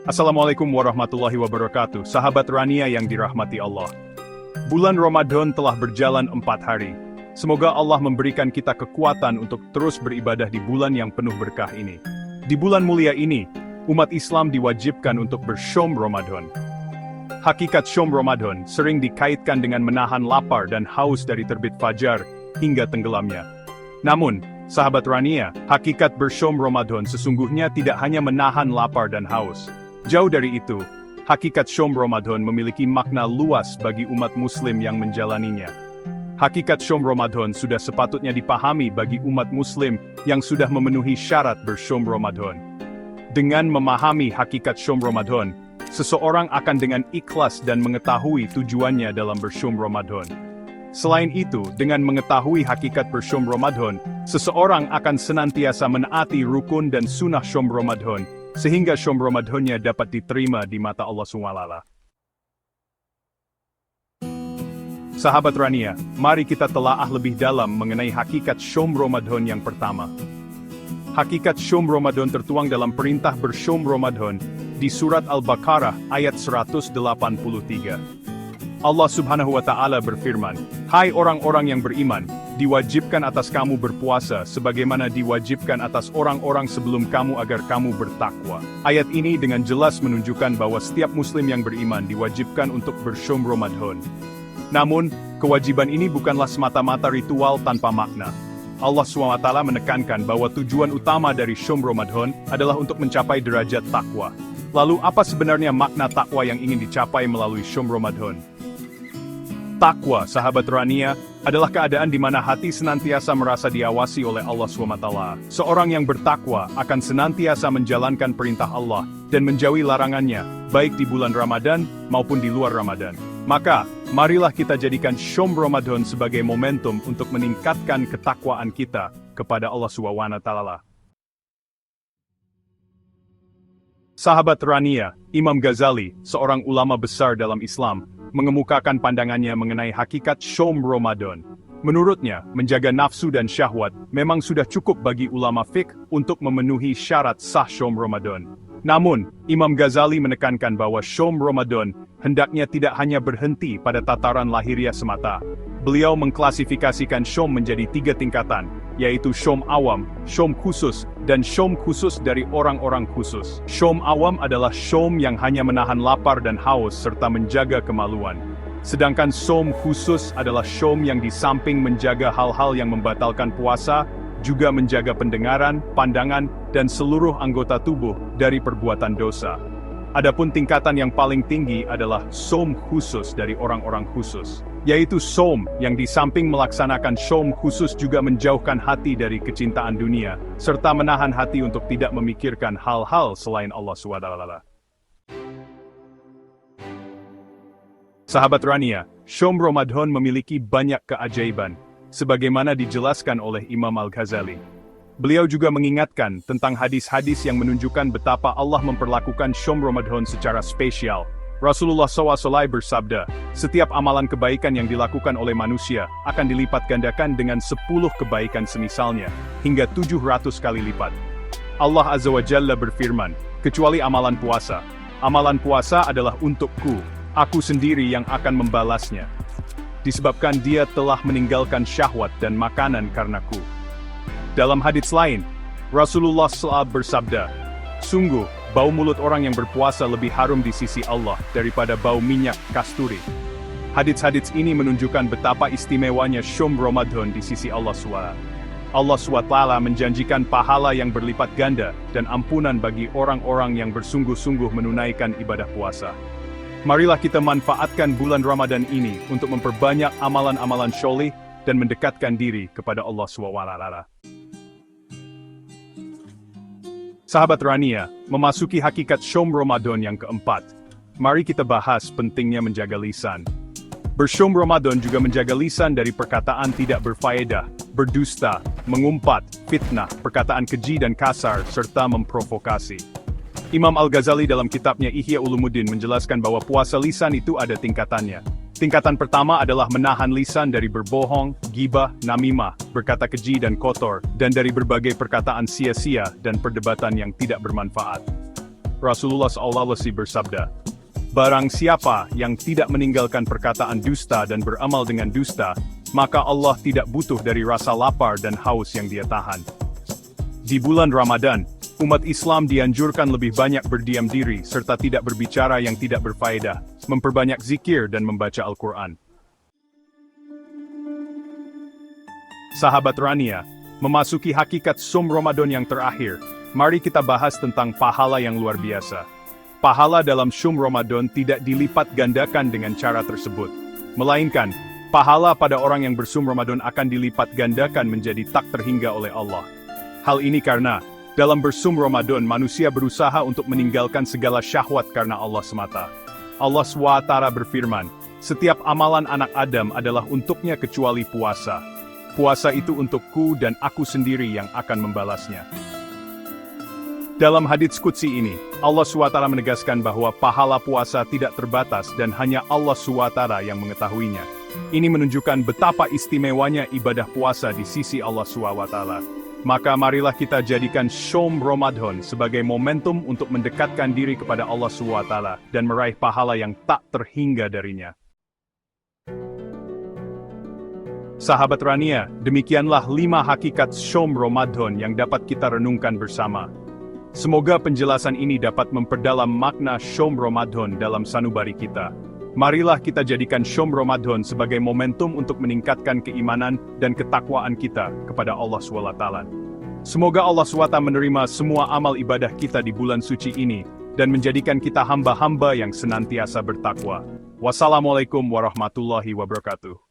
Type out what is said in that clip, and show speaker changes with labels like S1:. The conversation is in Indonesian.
S1: Assalamualaikum warahmatullahi wabarakatuh, sahabat Rania yang dirahmati Allah. Bulan Ramadan telah berjalan 4 hari. Semoga Allah memberikan kita kekuatan untuk terus beribadah di bulan yang penuh berkah ini. Di bulan mulia ini, umat Islam diwajibkan untuk bersyom Ramadan. Hakikat syom Ramadan sering dikaitkan dengan menahan lapar dan haus dari terbit fajar hingga tenggelamnya. Namun, sahabat Rania, hakikat bersyom Ramadan sesungguhnya tidak hanya menahan lapar dan haus. Jauh dari itu, hakikat syom Ramadan memiliki makna luas bagi umat muslim yang menjalaninya. Hakikat syom Ramadan sudah sepatutnya dipahami bagi umat muslim yang sudah memenuhi syarat bersyom Ramadan. Dengan memahami hakikat syom Ramadan, seseorang akan dengan ikhlas dan mengetahui tujuannya dalam bersyom Ramadan. Selain itu, dengan mengetahui hakikat bersyom Ramadan, seseorang akan senantiasa menaati rukun dan sunnah syom Ramadan, sehingga syom Ramadannya dapat diterima di mata Allah SWT. Sahabat Rania, mari kita telaah lebih dalam mengenai hakikat syom Ramadan yang pertama. Hakikat syom Ramadan tertuang dalam perintah bersyom Ramadan di surat Al-Baqarah ayat 183. Allah Subhanahu wa Ta'ala berfirman, "Hai orang-orang yang beriman, diwajibkan atas kamu berpuasa sebagaimana diwajibkan atas orang-orang sebelum kamu agar kamu bertakwa." Ayat ini dengan jelas menunjukkan bahwa setiap muslim yang beriman diwajibkan untuk bersyom Ramadan. Namun, kewajiban ini bukanlah semata-mata ritual tanpa makna. Allah SWT menekankan bahwa tujuan utama dari syom Ramadan adalah untuk mencapai derajat takwa. Lalu apa sebenarnya makna takwa yang ingin dicapai melalui syom Ramadan? Takwa, sahabat Rania, adalah keadaan di mana hati senantiasa merasa diawasi oleh Allah SWT. Seorang yang bertakwa akan senantiasa menjalankan perintah Allah dan menjauhi larangannya, baik di bulan Ramadan maupun di luar Ramadan. Maka, marilah kita jadikan syom Ramadan sebagai momentum untuk meningkatkan ketakwaan kita kepada Allah SWT. Sahabat Rania, Imam Ghazali, seorang ulama besar dalam Islam, mengemukakan pandangannya mengenai hakikat syom Ramadan. Menurutnya, menjaga nafsu dan syahwat memang sudah cukup bagi ulama fiqh untuk memenuhi syarat sah syom Ramadan. Namun, Imam Ghazali menekankan bahwa syom Ramadan hendaknya tidak hanya berhenti pada tataran lahiriah semata. Beliau mengklasifikasikan syom menjadi 3 tingkatan, yaitu syom awam, syom khusus, dan syom khusus dari orang-orang khusus. Syom awam adalah syom yang hanya menahan lapar dan haus serta menjaga kemaluan. Sedangkan syom khusus adalah syom yang di samping menjaga hal-hal yang membatalkan puasa, juga menjaga pendengaran, pandangan, dan seluruh anggota tubuh dari perbuatan dosa. Adapun tingkatan yang paling tinggi adalah syom khusus dari orang-orang khusus, yaitu syom yang di samping melaksanakan syom khusus juga menjauhkan hati dari kecintaan dunia, serta menahan hati untuk tidak memikirkan hal-hal selain Allah SWT. Sahabat Rania, syom Ramadan memiliki banyak keajaiban, sebagaimana dijelaskan oleh Imam Al-Ghazali. Beliau juga mengingatkan tentang hadis-hadis yang menunjukkan betapa Allah memperlakukan syom Ramadan secara spesial. Rasulullah SAW bersabda, "Setiap amalan kebaikan yang dilakukan oleh manusia akan dilipat gandakan dengan 10 kebaikan semisalnya, hingga 700 kali lipat." Allah Azza wa Jalla berfirman, "Kecuali amalan puasa. Amalan puasa adalah untukku, aku sendiri yang akan membalasnya. Disebabkan dia telah meninggalkan syahwat dan makanan karenaku." Dalam hadits lain, Rasulullah SAW bersabda, "Sungguh, bau mulut orang yang berpuasa lebih harum di sisi Allah daripada bau minyak kasturi." Hadits-hadits ini menunjukkan betapa istimewanya syom Ramadan di sisi Allah SWT. Allah SWT menjanjikan pahala yang berlipat ganda dan ampunan bagi orang-orang yang bersungguh-sungguh menunaikan ibadah puasa. Marilah kita manfaatkan bulan Ramadan ini untuk memperbanyak amalan-amalan syolih dan mendekatkan diri kepada Allah SWT. Sahabat Rania, memasuki hakikat syom Ramadan yang keempat, mari kita bahas pentingnya menjaga lisan. Bersyom Ramadan juga menjaga lisan dari perkataan tidak berfaedah, berdusta, mengumpat, fitnah, perkataan keji dan kasar, serta memprovokasi. Imam Al-Ghazali dalam kitabnya Ihya Ulumuddin menjelaskan bahwa puasa lisan itu ada tingkatannya. Tingkatan pertama adalah menahan lisan dari berbohong, ghibah, namimah, berkata keji dan kotor, dan dari berbagai perkataan sia-sia dan perdebatan yang tidak bermanfaat. Rasulullah SAW bersabda, "Barang siapa yang tidak meninggalkan perkataan dusta dan beramal dengan dusta, maka Allah tidak butuh dari rasa lapar dan haus yang dia tahan." Di bulan Ramadan, umat Islam dianjurkan lebih banyak berdiam diri serta tidak berbicara yang tidak berfaedah, memperbanyak zikir dan membaca Al-Quran. Sahabat Rania, memasuki hakikat Som Ramadan yang terakhir, mari kita bahas tentang pahala yang luar biasa. Pahala dalam Som Ramadan tidak dilipat gandakan dengan cara tersebut, melainkan pahala pada orang yang bersum Ramadan akan dilipat gandakan menjadi tak terhingga oleh Allah. Hal ini karena dalam bersum Ramadan manusia berusaha untuk meninggalkan segala syahwat karena Allah semata. Allah SWT berfirman, "Setiap amalan anak Adam adalah untuknya kecuali puasa. Puasa itu untukku dan aku sendiri yang akan membalasnya." Dalam hadits qudsi ini, Allah SWT menegaskan bahwa pahala puasa tidak terbatas dan hanya Allah SWT yang mengetahuinya. Ini menunjukkan betapa istimewanya ibadah puasa di sisi Allah SWT. Maka marilah kita jadikan Som Ramadan sebagai momentum untuk mendekatkan diri kepada Allah SWT dan meraih pahala yang tak terhingga darinya. Sahabat Rania, demikianlah 5 hakikat Som Ramadan yang dapat kita renungkan bersama. Semoga penjelasan ini dapat memperdalam makna Som Ramadan dalam sanubari kita. Marilah kita jadikan Som Ramadan sebagai momentum untuk meningkatkan keimanan dan ketakwaan kita kepada Allah SWT. Semoga Allah SWT menerima semua amal ibadah kita di bulan suci ini, dan menjadikan kita hamba-hamba yang senantiasa bertakwa. Wassalamualaikum warahmatullahi wabarakatuh.